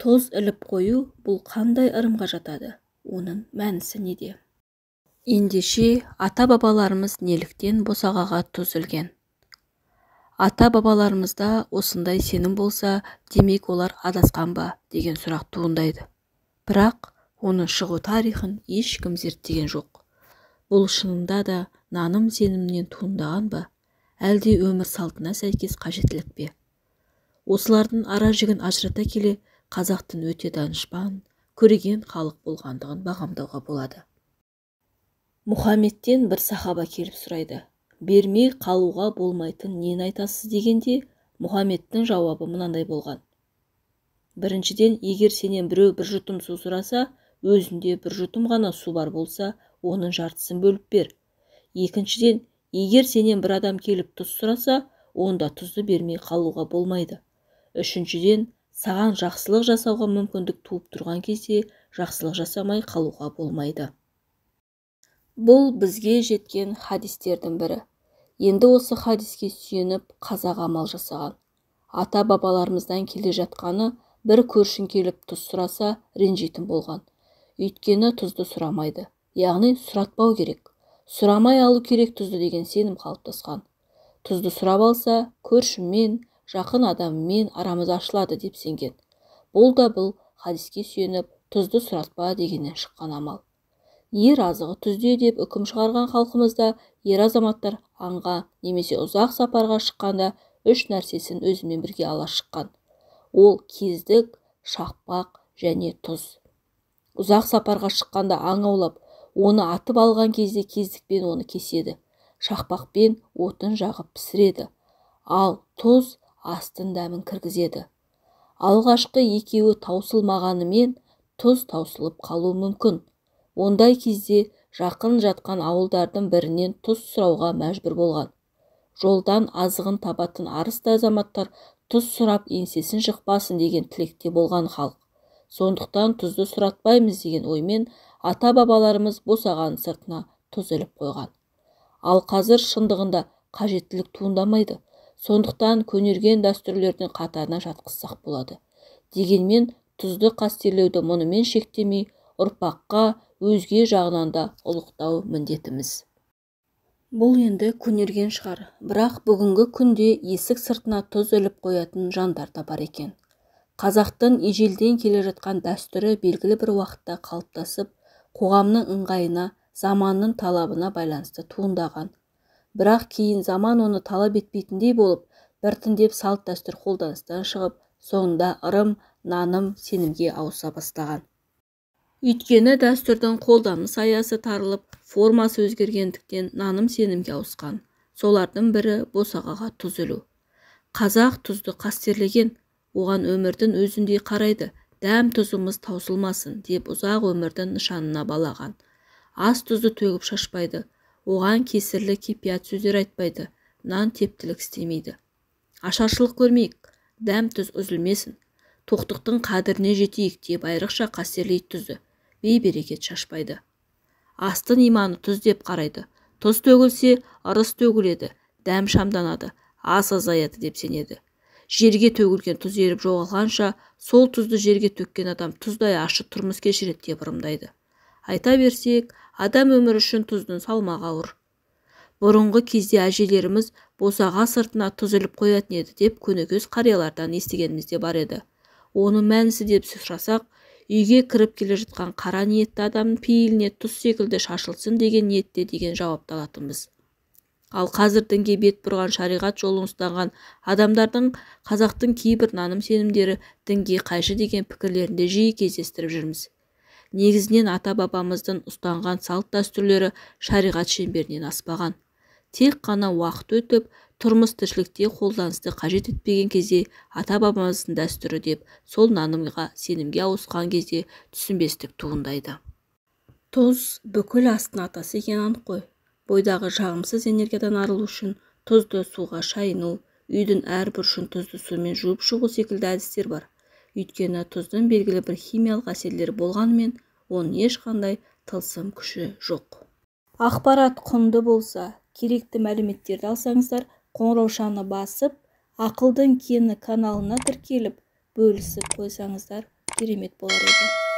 Тоз іліп қою бұл қандай ырымға жатады? Оның мәнісі неде? Ендеше ата-бабаларымыз неліктен босағаға тұз ілген? Ата-бабаларымызда осындай сенім болса, демек олар адасқан ба деген сұрақ туындайды. Бірақ оның шығу тарихын ешкім зерттеген жоқ. Бұл шынында да наным сенімнен туындаған ба, әлде өмір салтына сәйкес қажеттілік пе? Осылардың ара жігін ажырата келе, қазақтың өте данышпан, көреген халық болғандығын бағамдауға болады. Мұхаммедтен бір сахаба келіп сұрайды: бермей қалуға болмайтын нені айтасыз дегенде, Мұхаммедтің жауабы мынандай болған: біріншіден, егер сенен біреу бір жұтым су сұраса, өзінде бір жұтым ғана су бар болса, оның жартысын бөліп бер. Екіншіден, егер сенен бір адам келіп тұз сұраса, онда тұзды бермей қалуға болмайды. Үшіншіден, саған жақсылық жасауға мүмкіндік туып тұрған кезде жақсылық жасамай қалуға болмайды. Бұл бізге жеткен хадистердің бірі. Енді осы хадиске сүйеніп қазақ амал жасаған. Ата-бабаларымыздан келе жатқаны, бір көршін келіп тұз сұраса ренжитін болған. Өйткені тұзды сұрамайды, яғни сұратпау керек. Сұрамай алу керек тұзды деген сенім қалыптасқан. Тұзды сұрап алса, көршіммен, жақын адаммен арамыз ашылады деп сенген. Бұл хадиске сүйеніп тұзды сұратпа дегеннен шыққан амал. Ер азығы түзде деп үкім шығарған халқымызда ер азаматтар аңға немесе ұзақ сапарға шыққанда үш нәрсесін өзімен бірге ала шыққан. Ол кездік, шақпақ және тұз. Ұзақ сапарға шыққанда аң аулап, оны атып алған кезде кездікпен оны кеседі, шақпақпен отын жағып пісіреді, ал тұз астың дәмін кіргізеді. Алғашқы екеуі таусылмағанымен тұз таусылып қалуы мүмкін. Ондай кезде жақын жатқан ауылдардың бірінен тұз сұрауға мәжбүр болған. Жолдан азығын табатын арысты азаматтар тұз сұрап еңсесін жықпасын деген тілекте болған халық. Сондықтан тұзды сұратпаймыз деген оймен ата-бабаларымыз босаған сыртына тұз іліп қойған. Ал қазір шындығында қажеттілік туындамайды. Сондықтан көнерген дәстүрлердің қатарына жатқызсақ болады. Дегенмен тұзды қастерлеуді мұнымен шектемей, ұрпаққа өзге жағынан да ұлықтау міндетіміз. Бұл енді көнерген шығар, бірақ бүгінгі күнде есік сыртына тұз іліп қоятын жандар да бар екен. Қазақтың ежелден келе жатқан дәстүрі белгілі бір уақытта қалыптасып, қоғамның ыңғайына, заманның талабына байланысты туындаған. Бірақ кейін заман оны талап етпейтіндей болып, біртіндеп салт дәстүр қолданыстан шығып, соңында ырым, наным, сенімге ауыса бастаған. Өйткені дәстүрдің қолданыс аясы тарылып, формасы өзгергендіктен наным сенімге ауысқан. Солардың бірі босағаға тұз ілу. Қазақ тұзды қастерлеген, оған өмірдің өзіндей қарайды, дәм тұзымыз таусылмасын деп ұзақ өмірдің нышанына балаған. Ас тұзды төгіп шашпайды, оған кесірлі кепият сөздер айтпайды, нан тептілік істемейді. Ашаршылық көрмейік, дәм тұз үзілмесін, тоқтықтың қадіріне жетейік деп айрықша қастерлейді тұзды, бей-берекет шашпайды. Астың иманы тұз деп қарайды, тұз төгілсе, ырыс төгіледі, дәм шамданады, ас азаяды деп сенеді. Жерге төгілген тұз еріп жоғалғанша, сол тұзды жерге төккен адам тұздай ащы тұрмыс кешіреді деп ырымдайды. Айта берсек, адам өмірі үшін тұздың салмағы ауыр. Бұрынғы кезде әжелеріміз босаға сыртына тұз іліп қоятын еді деп көнекөз қариялардан естігеніміз де бар еді. Оның мәнісі деп сұрасақ, үйге кіріп келе жатқан қара ниетті адамның пейіліне тұз секілді шашылсын деген ниетте деген жауапты алатынбыз. Ал қазір дінге бет бұрған шариғат жолын ұстанған адамдардың қазақтың кейбір наным сенімдері дінге қайшы деген пікірлерінде жиі кездестіріп жүрміз. Негізінен ата-бабамыздың ұстанған салт дәстүрлері шариғат шеңберінен аспаған. Тек қана уақыт өтіп, тұрмыс тіршілікте қолданысты қажет етпеген кезде ата-бабамыздың дәстүрі деп сол нанымға сенімге ауысқан кезде түсінбестік туындайды. Тұз бүкіл астың атасы екен анық қой. Бойдағы жағымсыз энергиядан арылу үшін тұзды суға шайыну, үйдің әр бұрышын тұзды сумен жуып шығу секілді әдістер бар. Өйткені тұздың белгілі бір химиялық әсерлері болғанымен, оның ешқандай тылсым күші жоқ. Ақпарат құнды болса, керекті мәліметтерді алсаңыздар, қоңыраушаны басып, ақылдың кені каналына тіркеліп, бөлісіп қойсаңыздар, керемет болар еді.